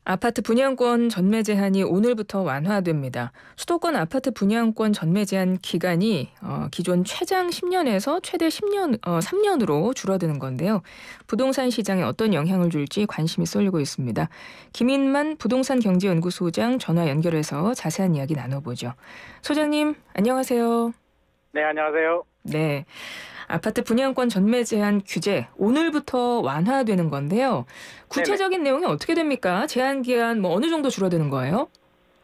아파트 분양권 전매 제한이 오늘부터 완화됩니다. 수도권 아파트 분양권 전매 제한 기간이 기존 최장 10년에서 최대 3년으로 줄어드는 건데요. 부동산 시장에 어떤 영향을 줄지 관심이 쏠리고 있습니다. 김인만 부동산 경제연구소장 전화 연결해서 자세한 이야기 나눠보죠. 소장님, 안녕하세요. 네, 안녕하세요. 네. 아파트 분양권 전매 제한 규제 오늘부터 완화되는 건데요. 구체적인 내용이 어떻게 됩니까? 제한 기간 어느 정도 줄어드는 거예요?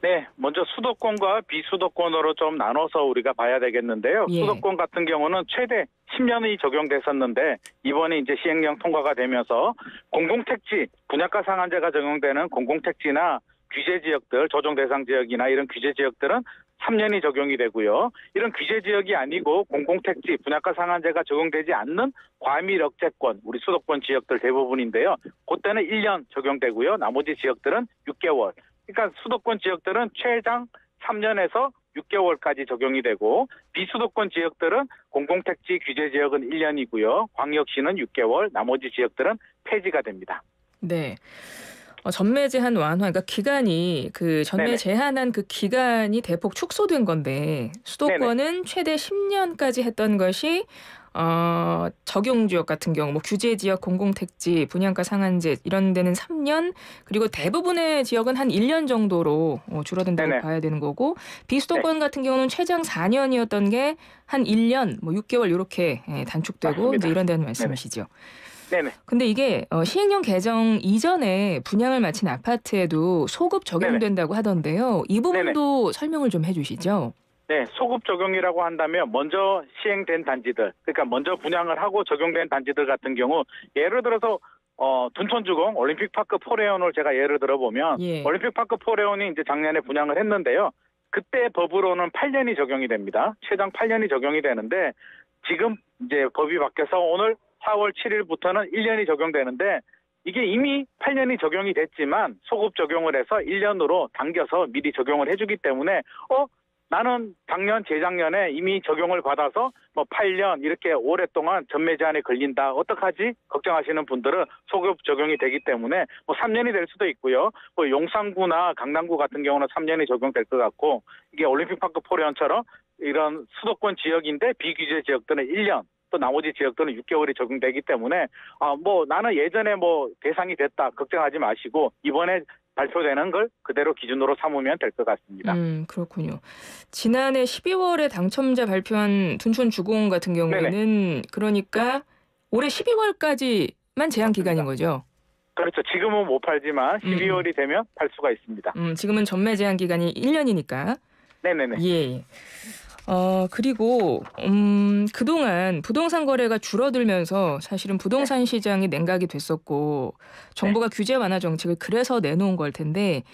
네, 먼저 수도권과 비수도권으로 좀 나눠서 우리가 봐야 되겠는데요. 예. 수도권 같은 경우는 최대 10년이 적용됐었는데 이번에 이제 시행령 통과가 되면서 공공택지, 분양가 상한제가 적용되는 공공택지나 규제 지역들, 조정 대상 지역이나 이런 규제 지역들은 3년이 적용이 되고요. 이런 규제 지역이 아니고 공공택지, 분양가 상한제가 적용되지 않는 과밀 억제권, 우리 수도권 지역들 대부분인데요. 그때는 1년 적용되고요. 나머지 지역들은 6개월. 그러니까 수도권 지역들은 최장 3년에서 6개월까지 적용이 되고 비수도권 지역들은 공공택지 규제 지역은 1년이고요. 광역시는 6개월, 나머지 지역들은 폐지가 됩니다. 네. 전매 제한 완화, 그러니까 기간이 그 전매 네네. 제한한 그 기간이 대폭 축소된 건데 수도권은 최대 10년까지 했던 것이 적용 지역 같은 경우 규제 지역, 공공택지, 분양가 상한제 이런 데는 3년, 그리고 대부분의 지역은 한 1년 정도로 줄어든다고 네네. 봐야 되는 거고, 비수도권 같은 경우는 최장 4년이었던 게 한 1년, 6개월 이렇게 단축되고 맞습니다. 이제 이런 데는 말씀이시죠. 네네. 근데 이게 시행령 개정 이전에 분양을 마친 아파트에도 소급 적용된다고 하던데요. 이 부분도 설명을 좀 해주시죠. 네, 소급 적용이라고 한다면 먼저 시행된 단지들, 그러니까 먼저 분양을 하고 적용된 단지들 같은 경우 예를 들어서 둔촌주공 올림픽파크 포레온을 제가 예를 들어보면 예. 올림픽파크 포레온이 이제 작년에 분양을 했는데요. 그때 법으로는 8년이 적용이 됩니다. 최장 8년이 적용이 되는데 지금 이제 법이 바뀌어서 오늘 4월 7일부터는 1년이 적용되는데 이게 이미 8년이 적용이 됐지만 소급 적용을 해서 1년으로 당겨서 미리 적용을 해주기 때문에 나는 작년, 재작년에 이미 적용을 받아서 8년 이렇게 오랫동안 전매 제한에 걸린다. 어떡하지? 걱정하시는 분들은 소급 적용이 되기 때문에 3년이 될 수도 있고요. 용산구나 강남구 같은 경우는 3년이 적용될 것 같고 이게 올림픽파크 포레온처럼 이런 수도권 지역인데 비규제 지역들은 1년. 또 나머지 지역들은 6개월이 적용되기 때문에 나는 예전에 대상이 됐다 걱정하지 마시고 이번에 발표되는 걸 그대로 기준으로 삼으면 될 것 같습니다. 그렇군요. 지난해 12월에 당첨자 발표한 둔촌주공 같은 경우에는 그러니까 올해 12월까지만 제한 기간인 거죠? 그렇죠. 지금은 못 팔지만 12월이 되면 팔 수가 있습니다. 지금은 전매 제한 기간이 1년이니까. 네네네. 예. 그리고 그동안 부동산 거래가 줄어들면서 사실은 부동산 시장이 냉각이 됐었고 정부가 규제 완화 정책을 그래서 내놓은 걸 텐데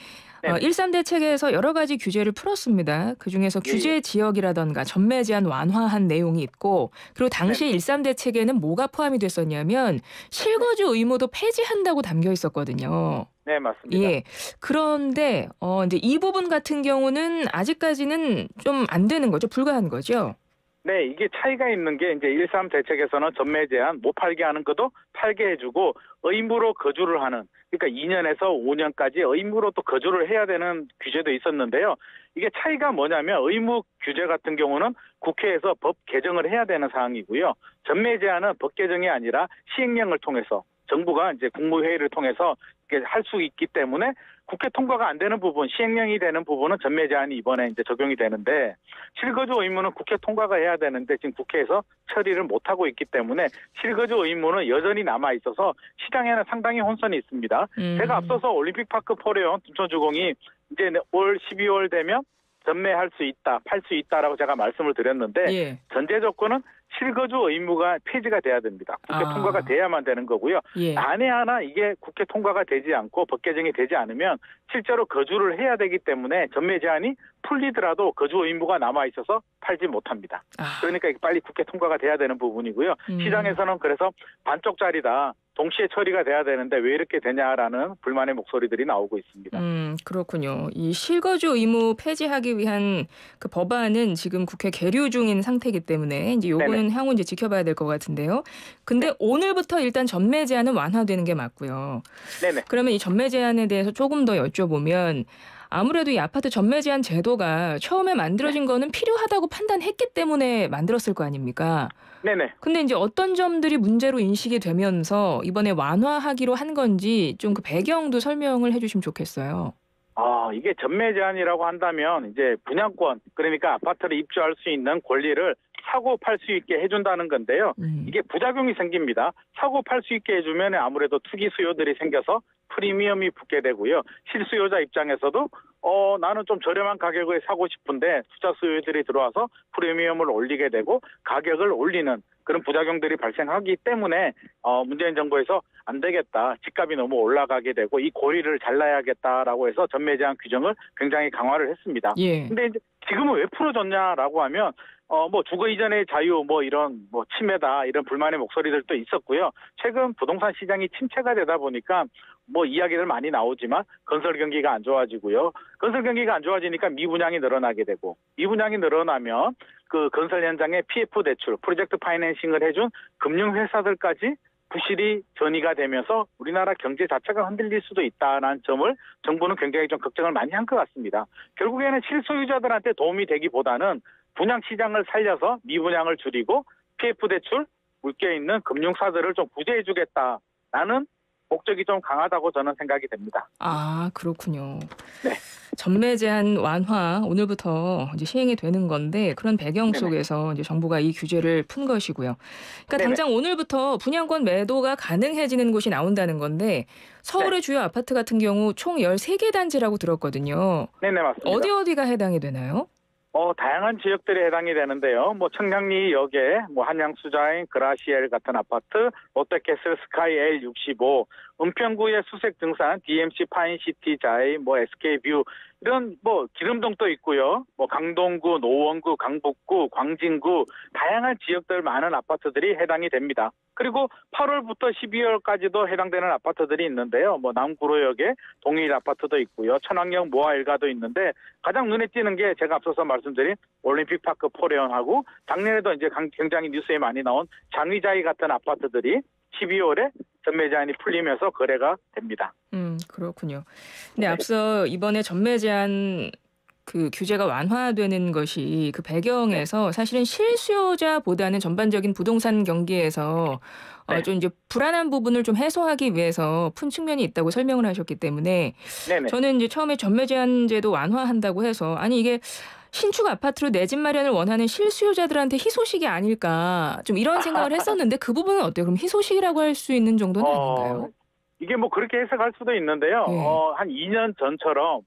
1.3 대책에서 여러 가지 규제를 풀었습니다. 그중에서 규제 지역이라던가 전매 제한 완화한 내용이 있고, 그리고 당시 1.3 대책에는 뭐가 포함이 됐었냐면 실거주 의무도 폐지한다고 담겨 있었거든요. 네, 맞습니다. 예. 그런데 이제 이 부분 같은 경우는 아직까지는 좀 안 되는 거죠? 불가한 거죠? 네, 이게 차이가 있는 게 이제 1.3 대책에서는 전매 제한 못 팔게 하는 것도 팔게 해주고 의무로 거주를 하는, 그러니까 2년에서 5년까지 의무로 또 거주를 해야 되는 규제도 있었는데요. 이게 차이가 뭐냐면 의무 규제 같은 경우는 국회에서 법 개정을 해야 되는 사항이고요. 전매 제한은 법 개정이 아니라 시행령을 통해서 정부가 이제 국무회의를 통해서 할 수 있기 때문에 국회 통과가 안 되는 부분, 시행령이 되는 부분은 전매 제한이 이번에 이제 적용이 되는데 실거주 의무는 국회 통과가 해야 되는데 지금 국회에서 처리를 못 하고 있기 때문에 실거주 의무는 여전히 남아 있어서 시장에는 상당히 혼선이 있습니다. 제가 앞서서 올림픽파크 포레온 둔촌주공이 이제 올 12월 되면 전매할 수 있다, 팔 수 있다라고 제가 말씀을 드렸는데 전제 조건은 실거주 의무가 폐지가 돼야 됩니다. 국회 통과가 돼야만 되는 거고요. 만에 하나 이게 국회 통과가 되지 않고 법 개정이 되지 않으면 실제로 거주를 해야 되기 때문에 전매 제한이 풀리더라도 거주 의무가 남아 있어서 팔지 못합니다. 그러니까 빨리 국회 통과가 돼야 되는 부분이고요. 시장에서는 그래서 반쪽짜리다. 동시에 처리가 돼야 되는데 왜 이렇게 되냐라는 불만의 목소리들이 나오고 있습니다. 그렇군요. 이 실거주 의무 폐지하기 위한 그 법안은 지금 국회 계류 중인 상태이기 때문에 이제 요거는 향후 이제 지켜봐야 될 것 같은데요. 근데 오늘부터 일단 전매 제한은 완화되는 게 맞고요. 네네. 그러면 이 전매 제한에 대해서 조금 더 여쭤보면 아무래도 이 아파트 전매 제한 제도가 처음에 만들어진 거는 필요하다고 판단했기 때문에 만들었을 거 아닙니까? 네네. 근데 이제 어떤 점들이 문제로 인식이 되면서 이번에 완화하기로 한 건지 좀 그 배경도 설명을 해주시면 좋겠어요. 이게 전매 제한이라고 한다면 이제 분양권, 그러니까 아파트를 입주할 수 있는 권리를 사고 팔 수 있게 해준다는 건데요. 이게 부작용이 생깁니다. 사고 팔 수 있게 해주면 아무래도 투기 수요들이 생겨서 프리미엄이 붙게 되고요. 실수요자 입장에서도 나는 좀 저렴한 가격에 사고 싶은데 투자 수요들이 들어와서 프리미엄을 올리게 되고 가격을 올리는 그런 부작용들이 발생하기 때문에 문재인 정부에서 안 되겠다. 집값이 너무 올라가게 되고 이 고리를 잘라야겠다라고 해서 전매 제한 규정을 굉장히 강화를 했습니다. 예. 근데 이제 지금은 왜 풀어줬냐라고 하면 뭐 주거 이전의 자유 뭐 이런 뭐 침해다 이런 불만의 목소리들도 있었고요. 최근 부동산 시장이 침체가 되다 보니까 뭐 이야기들 많이 나오지만 건설 경기가 안 좋아지고요. 건설 경기가 안 좋아지니까 미분양이 늘어나게 되고 미분양이 늘어나면 그 건설 현장에 PF 대출, 프로젝트 파이낸싱을 해준 금융회사들까지 부실이 전이가 되면서 우리나라 경제 자체가 흔들릴 수도 있다는 점을 정부는 굉장히 좀 걱정을 많이 한 것 같습니다. 결국에는 실소유자들한테 도움이 되기보다는 분양 시장을 살려서 미분양을 줄이고 PF 대출 묶여 있는 금융사들을 좀 구제해 주겠다라는 목적이 좀 강하다고 저는 생각이 됩니다. 아, 그렇군요. 네. 전매 제한 완화 오늘부터 이제 시행이 되는 건데 그런 배경 네네. 속에서 이제 정부가 이 규제를 푼 것이고요. 그러니까 네네. 당장 오늘부터 분양권 매도가 가능해지는 곳이 나온다는 건데 서울의 주요 아파트 같은 경우 총 13개 단지라고 들었거든요. 네네, 맞습니다. 어디가 해당이 되나요? 다양한 지역들에 해당이 되는데요. 뭐 청량리역에 뭐 한양수자인 그라시엘 같은 아파트, 롯데캐슬 스카이 L65, 은평구의 수색 등산 DMC 파인시티 자이, 뭐 SK뷰 이런 뭐 기름동도 있고요. 뭐 강동구, 노원구, 강북구, 광진구 다양한 지역들 많은 아파트들이 해당이 됩니다. 그리고 8월부터 12월까지도 해당되는 아파트들이 있는데요. 뭐 남구로역에 동일 아파트도 있고요. 천왕역 모아 일가도 있는데 가장 눈에 띄는 게 제가 앞서서 말씀드린 올림픽파크 포레온하고 작년에도 이제 굉장히 뉴스에 많이 나온 장위자이 같은 아파트들이 12월에 전매 제한이 풀리면서 거래가 됩니다. 그렇군요. 근데 앞서 이번에 전매 제한 그 규제가 완화되는 것이 그 배경에서 사실은 실수요자보다는 전반적인 부동산 경기에서 좀 이제 불안한 부분을 좀 해소하기 위해서 푼 측면이 있다고 설명을 하셨기 때문에 네네. 저는 이제 처음에 전매 제한제도 완화한다고 해서 아니 이게 신축 아파트로 내 집 마련을 원하는 실수요자들한테 희소식이 아닐까 좀 이런 생각을 했었는데 그 부분은 어때요? 그럼 희소식이라고 할 수 있는 정도는 아닌가요? 이게 뭐 그렇게 해석할 수도 있는데요. 예. 한 2년 전처럼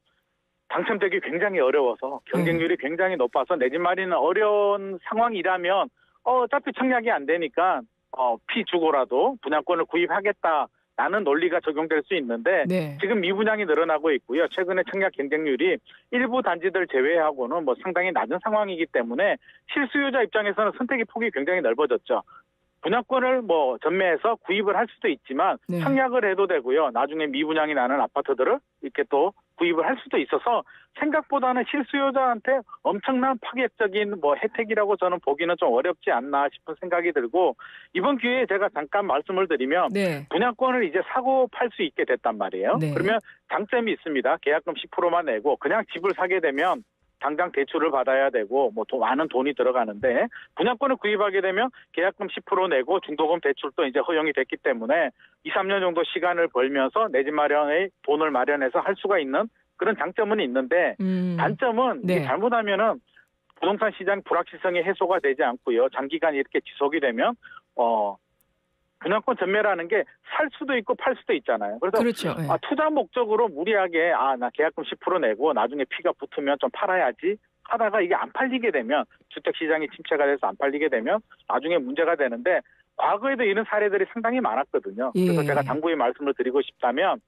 당첨되기 굉장히 어려워서 경쟁률이 굉장히 높아서 내 집 마련은 어려운 상황이라면 어차피 청약이 안 되니까 피 주고라도 분양권을 구입하겠다라는 논리가 적용될 수 있는데 네. 지금 미분양이 늘어나고 있고요. 최근에 청약 경쟁률이 일부 단지들 제외하고는 뭐 상당히 낮은 상황이기 때문에 실수요자 입장에서는 선택의 폭이 굉장히 넓어졌죠. 분양권을 뭐 전매해서 구입을 할 수도 있지만 네. 청약을 해도 되고요. 나중에 미분양이 나는 아파트들을 이렇게 또 구입을 할 수도 있어서 생각보다는 실수요자한테 엄청난 파격적인 뭐 혜택이라고 저는 보기는 좀 어렵지 않나 싶은 생각이 들고 이번 기회에 제가 잠깐 말씀을 드리면 네. 분양권을 이제 사고 팔 수 있게 됐단 말이에요. 네. 그러면 장점이 있습니다. 계약금 10%만 내고 그냥 집을 사게 되면 당장 대출을 받아야 되고 뭐 많은 돈이 들어가는데 분양권을 구입하게 되면 계약금 10% 내고 중도금 대출도 이제 허용이 됐기 때문에 2, 3년 정도 시간을 벌면서 내 집 마련에 돈을 마련해서 할 수가 있는 그런 장점은 있는데 단점은 네. 이게 잘못하면은 부동산 시장 불확실성이 해소가 되지 않고요. 장기간 이렇게 지속이 되면 분양권 전매라는 게 살 수도 있고 팔 수도 있잖아요. 그래서 그렇죠. 네. 투자 목적으로 무리하게 나 계약금 10% 내고 나중에 피가 붙으면 좀 팔아야지 하다가 이게 안 팔리게 되면 주택 시장이 침체가 돼서 안 팔리게 되면 나중에 문제가 되는데 과거에도 이런 사례들이 상당히 많았거든요. 그래서 예. 제가 당부의 말씀을 드리고 싶다면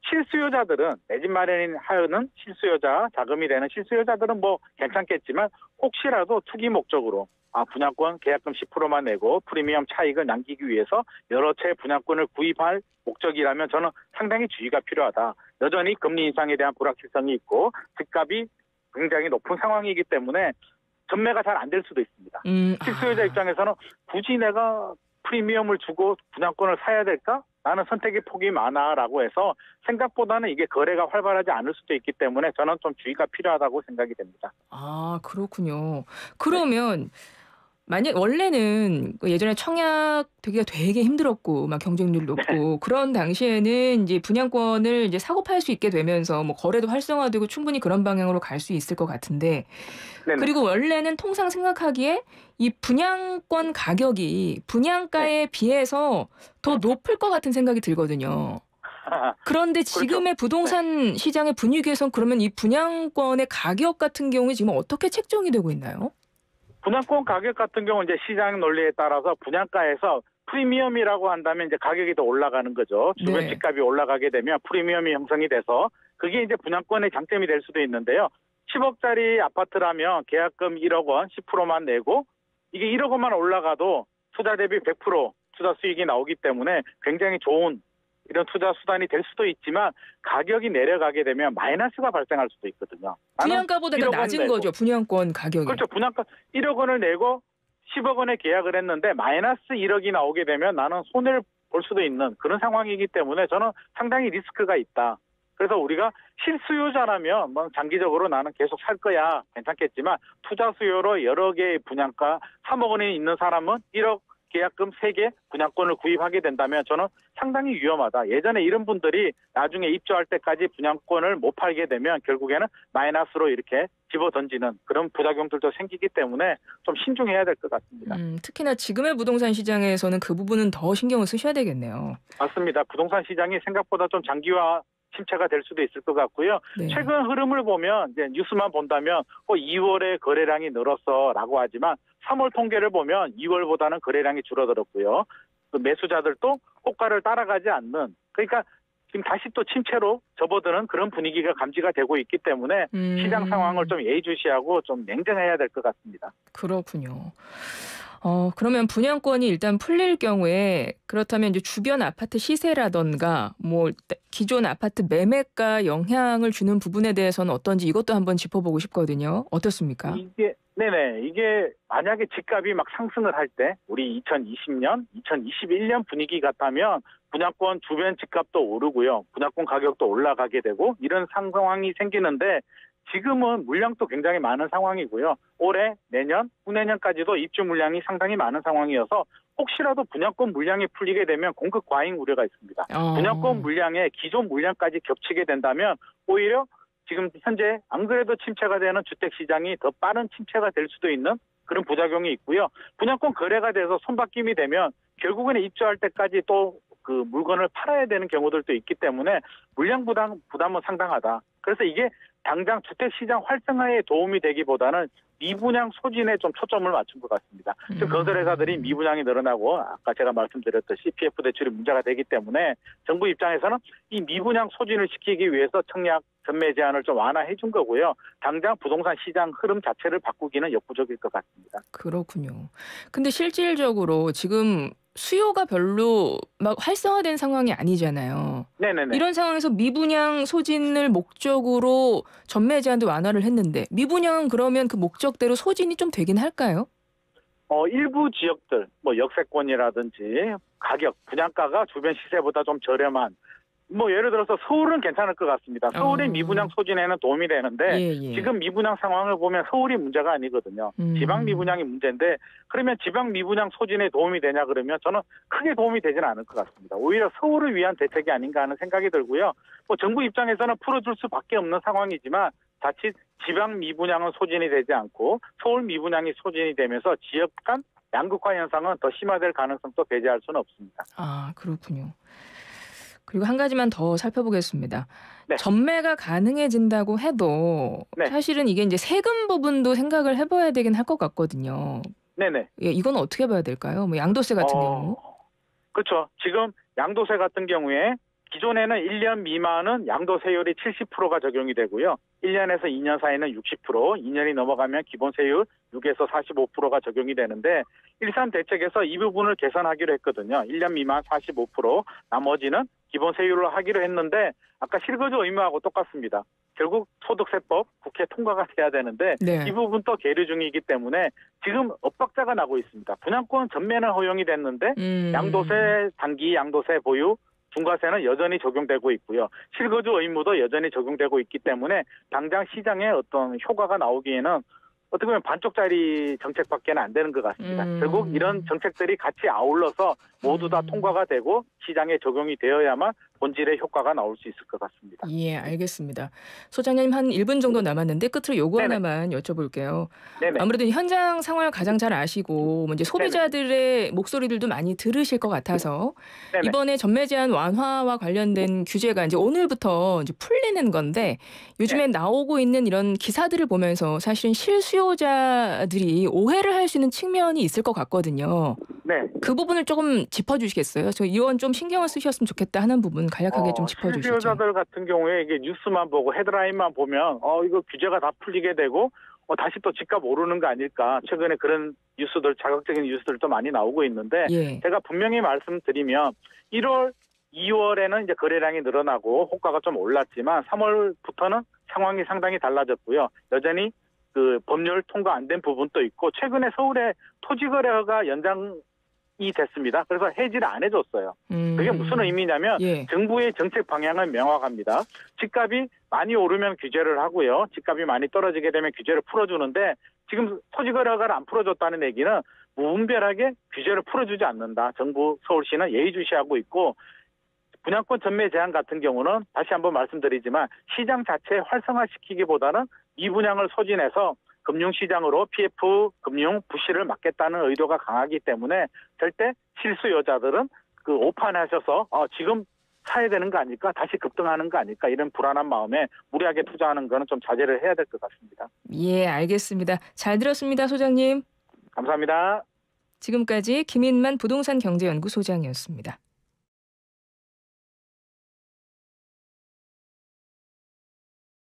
실수요자들은 내 집 마련을 하는 실수요자, 자금이 되는 실수요자들은 뭐 괜찮겠지만 혹시라도 투기 목적으로 분양권 계약금 10%만 내고 프리미엄 차익을 남기기 위해서 여러 채 분양권을 구입할 목적이라면 저는 상당히 주의가 필요하다. 여전히 금리 인상에 대한 불확실성이 있고 집값이 굉장히 높은 상황이기 때문에 전매가 잘 안 될 수도 있습니다. 실수요자 입장에서는 굳이 내가 프리미엄을 주고 분양권을 사야 될까? 나는 선택의 폭이 많아라고 해서 생각보다는 이게 거래가 활발하지 않을 수도 있기 때문에 저는 좀 주의가 필요하다고 생각이 됩니다. 아, 그렇군요. 그러면 만약 원래는 예전에 청약 되기가 되게 힘들었고 막 경쟁률 높고 그런 당시에는 이제 분양권을 이제 사고 팔 수 있게 되면서 뭐 거래도 활성화되고 충분히 그런 방향으로 갈 수 있을 것 같은데 네네. 그리고 원래는 통상 생각하기에 이 분양권 가격이 분양가에 비해서 더 높을 것 같은 생각이 들거든요. 그런데 지금의 부동산 시장의 분위기에선 그러면 이 분양권의 가격 같은 경우에 지금 어떻게 책정이 되고 있나요? 분양권 가격 같은 경우는 이제 시장 논리에 따라서 분양가에서 프리미엄이라고 한다면 이제 가격이 더 올라가는 거죠. 주변 네. 집값이 올라가게 되면 프리미엄이 형성이 돼서 그게 이제 분양권의 장점이 될 수도 있는데요. 10억짜리 아파트라면 계약금 1억 원 10%만 내고 이게 1억 원만 올라가도 투자 대비 100% 투자 수익이 나오기 때문에 굉장히 좋은 이런 투자 수단이 될 수도 있지만 가격이 내려가게 되면 마이너스가 발생할 수도 있거든요. 분양가보다 1억 원 낮은 내고. 거죠. 분양권 가격이. 그렇죠. 분양가 1억 원을 내고 10억 원에 계약을 했는데 마이너스 1억이 나오게 되면 나는 손해를 볼 수도 있는 그런 상황이기 때문에 저는 상당히 리스크가 있다. 그래서 우리가 실수요자라면 뭐 장기적으로 나는 계속 살 거야 괜찮겠지만 투자 수요로 여러 개의 분양가 3억 원이 있는 사람은 1억 계약금 3개 분양권을 구입하게 된다면 저는 상당히 위험하다. 예전에 이런 분들이 나중에 입주할 때까지 분양권을 못 팔게 되면 결국에는 마이너스로 이렇게 집어던지는 그런 부작용들도 생기기 때문에 좀 신중해야 될 것 같습니다. 특히나 지금의 부동산 시장에서는 그 부분은 더 신경을 쓰셔야 되겠네요. 맞습니다. 부동산 시장이 생각보다 좀 장기화 침체가 될 수도 있을 것 같고요. 네. 최근 흐름을 보면 이제 뉴스만 본다면 2월에 거래량이 늘었어라고 하지만 3월 통계를 보면 2월보다는 거래량이 줄어들었고요. 또 매수자들도 호가를 따라가지 않는 그러니까 지금 다시 또 침체로 접어드는 그런 분위기가 감지가 되고 있기 때문에 시장 상황을 좀 예의주시하고 좀 냉정해야 될 것 같습니다. 그렇군요. 그러면 분양권이 일단 풀릴 경우에 그렇다면 이제 주변 아파트 시세라던가 뭐 기존 아파트 매매가 영향을 주는 부분에 대해서는 어떤지 이것도 한번 짚어보고 싶거든요. 어떻습니까? 이게 만약에 집값이 막 상승을 할 때 우리 2020년, 2021년 분위기 같다면 분양권 주변 집값도 오르고요. 분양권 가격도 올라가게 되고 이런 상황이 생기는데 지금은 물량도 굉장히 많은 상황이고요. 올해, 내년, 후내년까지도 입주 물량이 상당히 많은 상황이어서 혹시라도 분양권 물량이 풀리게 되면 공급 과잉 우려가 있습니다. 분양권 물량에 기존 물량까지 겹치게 된다면 오히려 지금 현재 안 그래도 침체가 되는 주택시장이 더 빠른 침체가 될 수도 있는 그런 부작용이 있고요. 분양권 거래가 돼서 손바뀜이 되면 결국에는 입주할 때까지 또 그 물건을 팔아야 되는 경우들도 있기 때문에 물량 부담은 상당하다. 그래서 이게 당장 주택시장 활성화에 도움이 되기보다는 미분양 소진에 좀 초점을 맞춘 것 같습니다. 지금 건설회사들이 미분양이 늘어나고 아까 제가 말씀드렸듯이 PF 대출이 문제가 되기 때문에 정부 입장에서는 이 미분양 소진을 시키기 위해서 청약 전매 제한을 좀 완화해 준 거고요. 당장 부동산 시장 흐름 자체를 바꾸기는 역부족일 것 같습니다. 그렇군요. 근데 실질적으로 지금 수요가 별로 막 활성화된 상황이 아니잖아요. 네네네. 이런 상황에서 미분양 소진을 목적으로 전매 제한도 완화를 했는데 미분양은 그러면 그 목적대로 소진이 좀 되긴 할까요? 일부 지역들, 뭐 역세권이라든지 가격, 분양가가 주변 시세보다 좀 저렴한 뭐 예를 들어서 서울은 괜찮을 것 같습니다. 서울의 미분양 소진에는 도움이 되는데 예. 지금 미분양 상황을 보면 서울이 문제가 아니거든요. 지방 미분양이 문제인데 그러면 지방 미분양 소진에 도움이 되냐 그러면 저는 크게 도움이 되지는 않을 것 같습니다. 오히려 서울을 위한 대책이 아닌가 하는 생각이 들고요. 뭐 정부 입장에서는 풀어줄 수밖에 없는 상황이지만 자칫 지방 미분양은 소진이 되지 않고 서울 미분양이 소진이 되면서 지역 간 양극화 현상은 더 심화될 가능성도 배제할 수는 없습니다. 아, 그렇군요. 그리고 한 가지만 더 살펴보겠습니다. 네. 전매가 가능해진다고 해도 네. 사실은 이게 이제 세금 부분도 생각을 해봐야 되긴 할 것 같거든요. 네네. 예, 이건 어떻게 봐야 될까요? 뭐 양도세 같은 경우. 그렇죠. 지금 양도세 같은 경우에 기존에는 1년 미만은 양도세율이 70%가 적용이 되고요. 1년에서 2년 사이는 60%, 2년이 넘어가면 기본세율 6에서 45%가 적용이 되는데 1.3 대책에서 이 부분을 개선하기로 했거든요. 1년 미만 45%, 나머지는 기본세율로 하기로 했는데 아까 실거주 의무하고 똑같습니다. 결국 소득세법 국회 통과가 돼야 되는데 네. 이 부분도 계류 중이기 때문에 지금 엇박자가 나고 있습니다. 분양권 전매는 허용이 됐는데 양도세 단기 양도세 보유 중과세는 여전히 적용되고 있고요. 실거주 의무도 여전히 적용되고 있기 때문에 당장 시장에 어떤 효과가 나오기에는 어떻게 보면 반쪽짜리 정책밖에는 안 되는 것 같습니다. 결국 이런 정책들이 같이 아울러서 모두 다 통과가 되고 시장에 적용이 되어야만 본질의 효과가 나올 수 있을 것 같습니다. 예, 알겠습니다. 소장님 한 1분 정도 남았는데 끝으로 요거 네네. 하나만 여쭤볼게요. 네네. 아무래도 현장 상황을 가장 잘 아시고 이제 소비자들의 목소리들도 많이 들으실 것 같아서 네네. 이번에 전매 제한 완화와 관련된 규제가 이제 오늘부터 이제 풀리는 건데 요즘에 나오고 있는 이런 기사들을 보면서 사실은 실수요자들이 오해를 할 수 있는 측면이 있을 것 같거든요. 네. 그 부분을 조금 짚어주시겠어요? 저 이건 좀 신경을 쓰셨으면 좋겠다 하는 부분 간략하게 좀 짚어주시죠. 실수요자들 같은 경우에 이게 뉴스만 보고 헤드라인만 보면 이거 규제가 다 풀리게 되고 다시 또 집값 오르는 거 아닐까. 최근에 그런 뉴스들, 자극적인 뉴스들도 많이 나오고 있는데 예. 제가 분명히 말씀드리면 1월, 2월에는 이제 거래량이 늘어나고 호가가 좀 올랐지만 3월부터는 상황이 상당히 달라졌고요. 여전히 그 법률 통과 안 된 부분도 있고 최근에 서울의 토지거래가 연장이 됐습니다. 그래서 해지를 안 해줬어요. 그게 무슨 의미냐면 예. 정부의 정책 방향은 명확합니다. 집값이 많이 오르면 규제를 하고요. 집값이 많이 떨어지게 되면 규제를 풀어주는데 지금 토지거래가를 안 풀어줬다는 얘기는 무분별하게 규제를 풀어주지 않는다. 정부 서울시는 예의주시하고 있고 분양권 전매 제한 같은 경우는 다시 한번 말씀드리지만 시장 자체 활성화시키기보다는 미분양을 소진해서 금융시장으로 PF 금융 부실을 막겠다는 의도가 강하기 때문에 절대 실수요자들은 그 오판하셔서 지금 사야 되는 거 아닐까? 다시 급등하는 거 아닐까? 이런 불안한 마음에 무리하게 투자하는 거는 좀 자제를 해야 될 것 같습니다. 예, 알겠습니다. 잘 들었습니다, 소장님. 감사합니다. 지금까지 김인만 부동산 경제연구 소장이었습니다.